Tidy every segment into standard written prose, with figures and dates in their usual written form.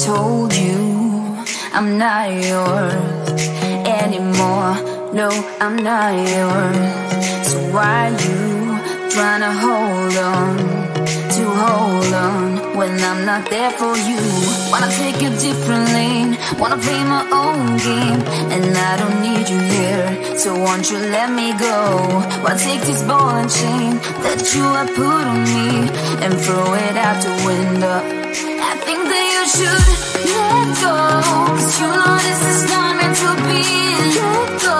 told you I'm not yours anymore. No, I'm not yours. So why you trying to hold on when I'm not there for you? Wanna take a different lane, wanna play my own game, and I don't need you here, so won't you let me go? Wanna take this ball and chain that you have put on me and throw it out the window. I think that you should let go, 'cause you know this is not meant to be. Let go.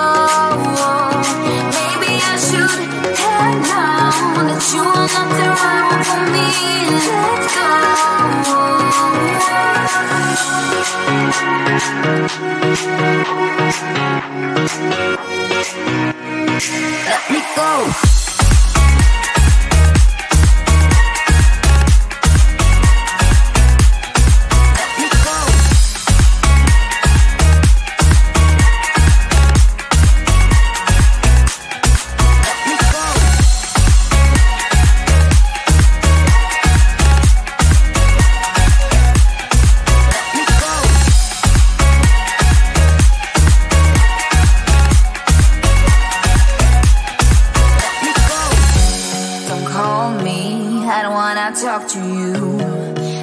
Maybe I should have known that you are not the right one for me. Let go. Let me go. Talk to you,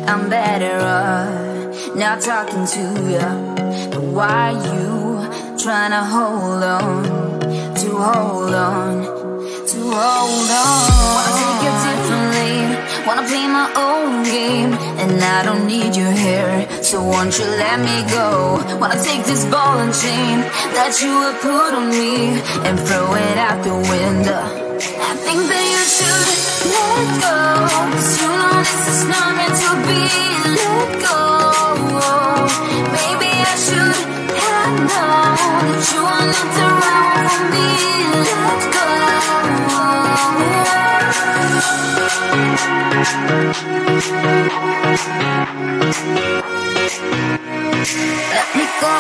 I'm better off not talking to you. But why you trying to hold on? Wanna take a different lane, wanna play my own game, and I don't need you here, so won't you let me go? Wanna take this ball and chain that you have put on me and throw it out the window. I think that you should let go, 'cause you know this is not meant to be. Let go. Maybe I should have known that you are not the right one for me. Let go. Let me go.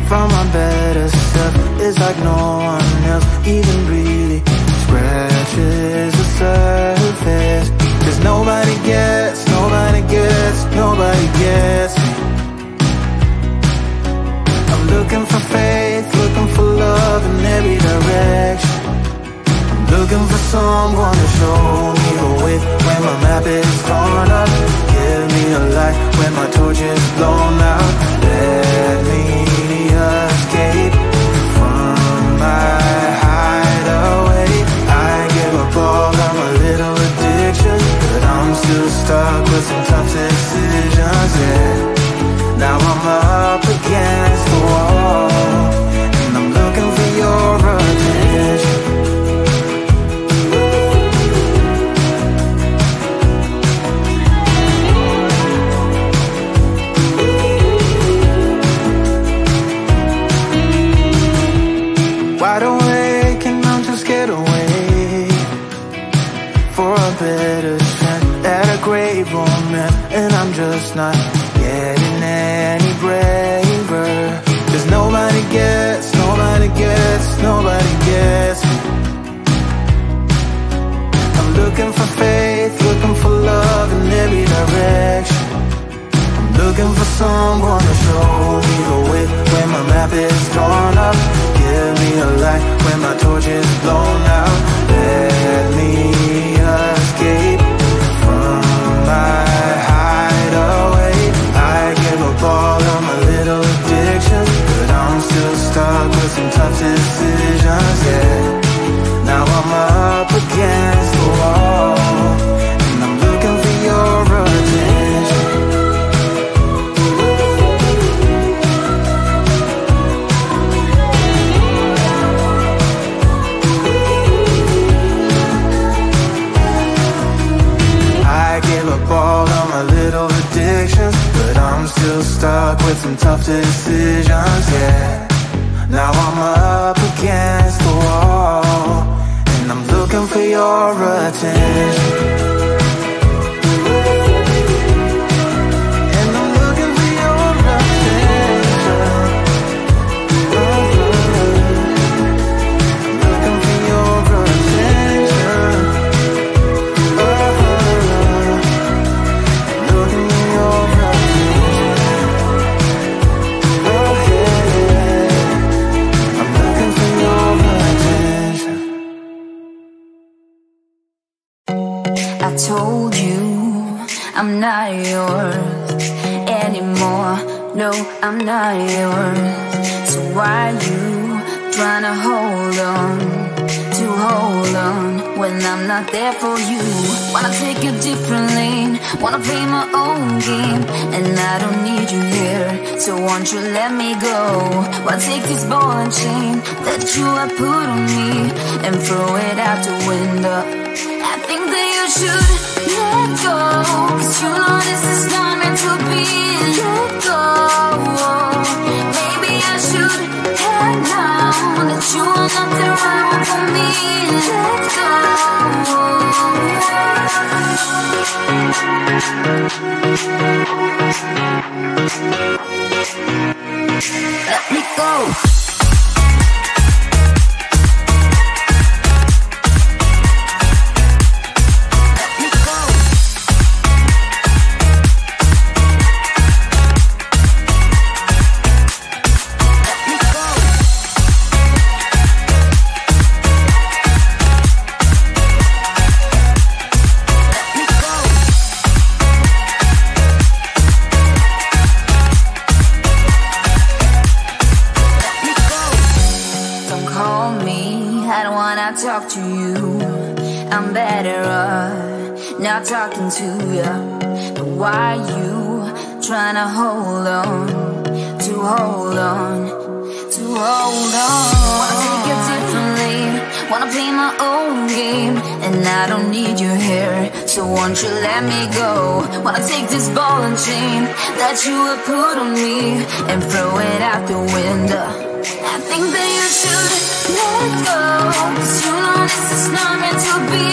from my better self. It's like no one else even really scratches the surface. 'Cause nobody gets me. I'm looking for faith, looking for love in every direction. I'm looking for someone to show me the way when my map is torn up. Give me a light when my torch is blown out. Let me escape from my hideaway. I give up all of my little addictions, but I'm still stuck with some tough decisions, yeah. Now I'm up against the wall, and I'm looking for your attention. Wide awake and I'm just scared away for a better chance at a great romance, and I'm just not getting any braver. 'Cause nobody gets me. I'm looking for faith, looking for love in every direction. I'm looking for someone to show me the way when my map is torn up. Give me a light when my torch is blown out. Let me escape from my hideaway. I give up all of my little addictions, but I'm still stuck with some tough decisions, yeah. Now I'm up against the wall, and I'm looking for your attention. I give up all of my little addictions, but I'm still stuck with some tough decisions, yeah. Now I'm up against the wall, and I'm looking for your attention. And I'm looking for your attention. I'm looking for your attention. I told you I'm not yours anymore. No, I'm not yours. So why you trying to hold on when I'm not there for you? Wanna take a different lane, wanna play my own game, and I don't need you here, so won't you let me go? Wanna take this ball and chain that you have put on me and throw it out the window. I think that you should let go, 'cause you know this is not meant to be. Let go. Maybe I should head now that you are not the right one for me. Let go. Let me go. Talk to you, I'm better off not talking to you. But why you trying to hold on? Wanna take it differently, wanna play my own game, and I don't need you here, so won't you let me go? Wanna take this ball and chain that you have put on me and throw it out the window. I think that you should let go, 'cause you know this is not meant to be.